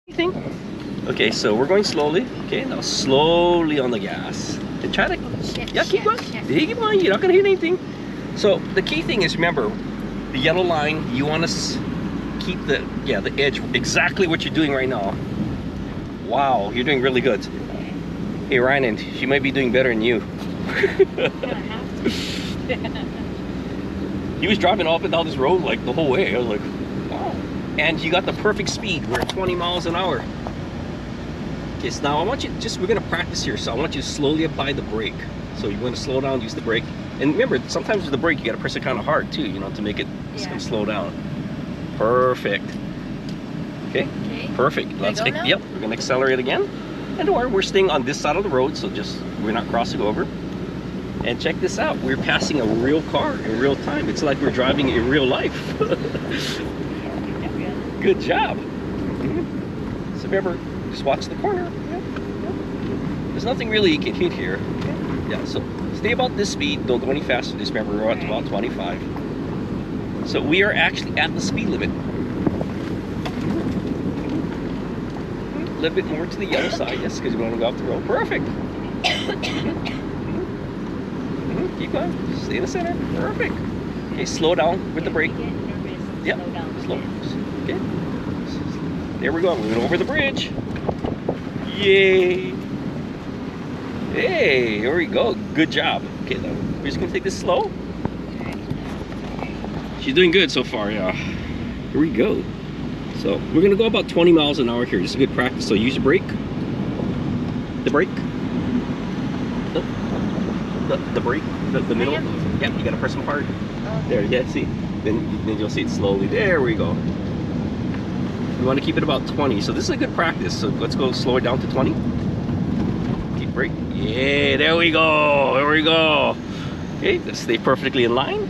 Anything? Okay, so we're going slowly. Okay, now slowly on the gas. And try to, yeah, keep going. Keep going. You're not gonna hit anything. So the key thing is, remember, the yellow line. You want to keep the edge exactly what you're doing right now. Wow, you're doing really good. Hey Rhianna, she might be doing better than you. He was driving up and down this road like the whole way. I was like, wow. And you got the perfect speed. We're at 20 miles an hour. Okay, so now I want you we're gonna practice here. So I want you to slowly apply the brake. So you're gonna slow down, use the brake. And remember, sometimes with the brake, you gotta press it kind of hard too, you know, to make it slow down. Perfect. Okay, perfect. Let's, yep, we're gonna accelerate again. And we're staying on this side of the road, so we're not crossing over. And check this out, we're passing a real car in real time. It's like we're driving in real life. Good job. So remember, just watch the corner. There's nothing really you can hit here. Yeah, so stay about this speed. Don't go any faster. Just remember, we're at about 25. So we are actually at the speed limit. A little bit more to the yellow side, yes, because we want to go off the road. Perfect. Keep going. Stay in the center. Perfect. Okay, slow down with the brake. Yep. Slow. Okay. There we go. Moving over the bridge. Yay. Hey, here we go. Good job. Okay, now we're just gonna take this slow. She's doing good so far, yeah. Here we go. So we're gonna go about 20 miles an hour here. Just a good practice. So use your brake. The brake. The brake. The middle. Yep, you gotta press them hard. There, yeah, see. Then you'll see it slowly. There we go. We want to keep it about 20. So this is a good practice. So let's go slow it down to 20. Keep brake. Yeah, there we go. There we go. Okay, let's stay perfectly in line.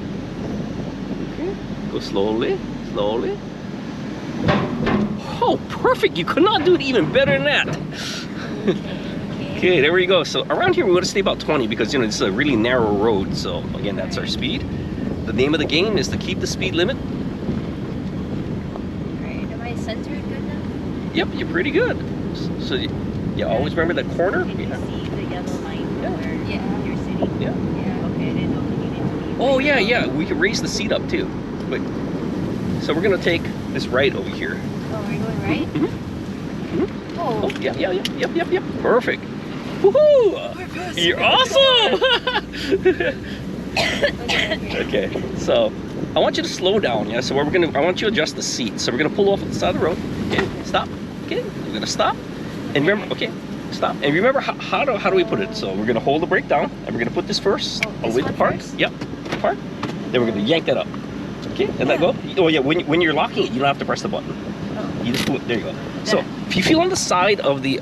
Okay, go slowly, slowly. Oh, perfect. You could not do it even better than that. Okay, there we go. So around here we want to stay about 20 because, you know, it's a really narrow road. So again, that's our speed. The name of the game is to keep the speed limit. Alright, am I centered good enough? Yep, you're pretty good. So you always remember the corner. Can you see the yellow line where you're sitting? Yeah. Yeah, okay, I didn't know if you needed to be. Oh yeah, yeah. We can raise the seat up too. But so we're gonna take this right over here. Oh, are you going right? Oh yeah, yep. Perfect. Woohoo! You're awesome! Okay, so I want you to slow down, yeah? So I want you to adjust the seat. So we're gonna pull off at the side of the road. Okay, stop. Okay, we're gonna stop. And remember, okay, stop. And remember, how do we put it? So we're gonna hold the brake down, and we're gonna put this first, away to park. Yep, park. Then we're gonna yank that up. Okay, and let go. Oh yeah, when you're locking it, you don't have to press the button. You just pull it, there you go. So if you feel on the side of the